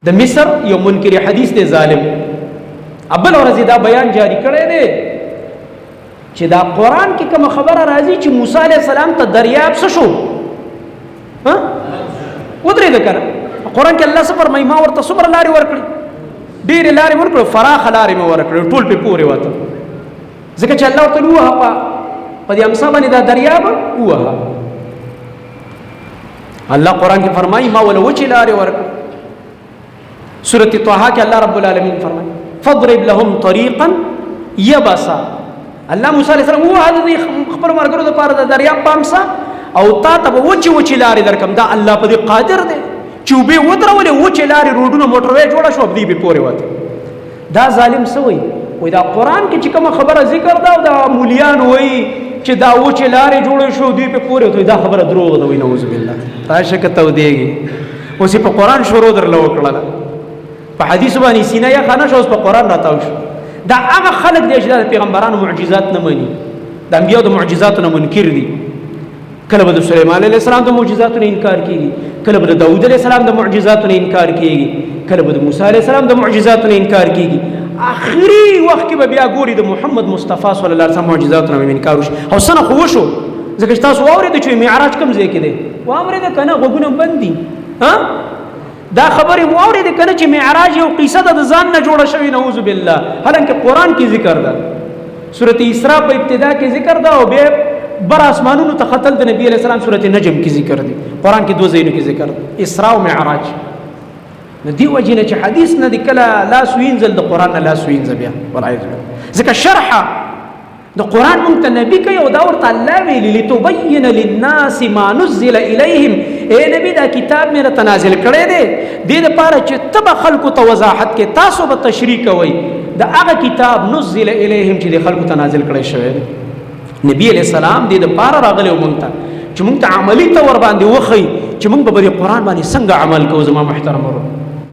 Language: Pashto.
د مصر یو منکر حدیث دی ظالم ابل ورځ دا بیان جاری کړی دی چې دا قرآن کې کوم خبره راځي چې موسی علیه السلام ته دریاب څه شو ها ودرېد کنه قرآن کې الله څه فرمایي ما ورته څومره لارې ورکړي ډېرې لارې ورکړې فراخه لارې مې ورکړې ټول پې پورې وته ځکه چې الله ورته ووهه په دې امسا باندې دا دریاب ووهه الله قرآن کې فرمایي ما وله وچې لارې ورکړې سورة طه کې الله رب العالمین فرمایي فاضرب لهم طريقا يبسا الله موسی علیه السلام ووهه د خپلو ملګرو دپاره د دریاب په امسا او تا ته به وچې وچې لارې درکړم دا الله په دې قادر دی چې اوبې ودرولې وچې لارې روډونه موټروی جوړه شوه دوی پې پورې وته دا ظالم څه وایي وایي دا قرآن کې چې کومه خبره ذکر ده او دا مولیان وایي چې دا وچې لارې جوړې شو دوی پې پورې وته دا خبره دروغ ده وایي نعوذ بالله راشه که تودېږي اوس یې په قرآن شروع درله وکړله په حدیثو باندې سینه یخه نه شوه اوس په قرآن راتاو شو دا هغه خلک دی چې دا د پیغمبرانو معجزات نه مني د انبیاو د معجزاتو نه منکر دي کله به د سلیمان علیه السلام د معجزاتو نه انکار کېږي کله به د داود علیه السلام د معجزاتو نه انکار کېږي کله به د موسی علیه السلام د معجزاتو نه انکار کېږي آخري وخت کې به بیا ګوري د محمد مصطفی صلی الله علیه وسلم معجزاتو نه انکار وشي او څه نه خو وشو ځکه چې تاسو واورېدئ چې معراج کوم ځای کې دی واورېده که نه غوږونه بند دي دا خبرې مو اورېدې که نه چې معراج یو قیصه ده د ځان نه جوړه شوې نعوذ بالله حالانکه قرآن کې ذکر ده سورة اسراء په ابتدا کې ذکر ده او بیا بر آسمانونو ته ختل د نبی علیه السلام سورة نجم کې ذکر دی قرآن کې 2 ځایونو کې ذکر ده اسراء او معراج نو دې وجې نه چې حدیث نه دی کله لاس وینځل د قرآن نه لاس وینځه بیا والعیاذ بالله ځکه شرحه د قرآن مونږ ته نبي کوي او دا ورته الله ویلي لتبین للناس ما نزل الیهم اے نبی دا کتاب مې راته نازل کړی دی دې دپاره چې ته به خلکو ته وضاحت کې تاسو به تشریح کوئ د هغه کتاب نزل الیهم چې د خلکو ته نازل کړی شوی دی نبی علیه السلام دې دپاره راغلی و مونږ ته چې مونږ ته عملي طور باندې وښیي چې مونږ به په دې قرآن باندې څنګه عمل کوو زما محترم ورو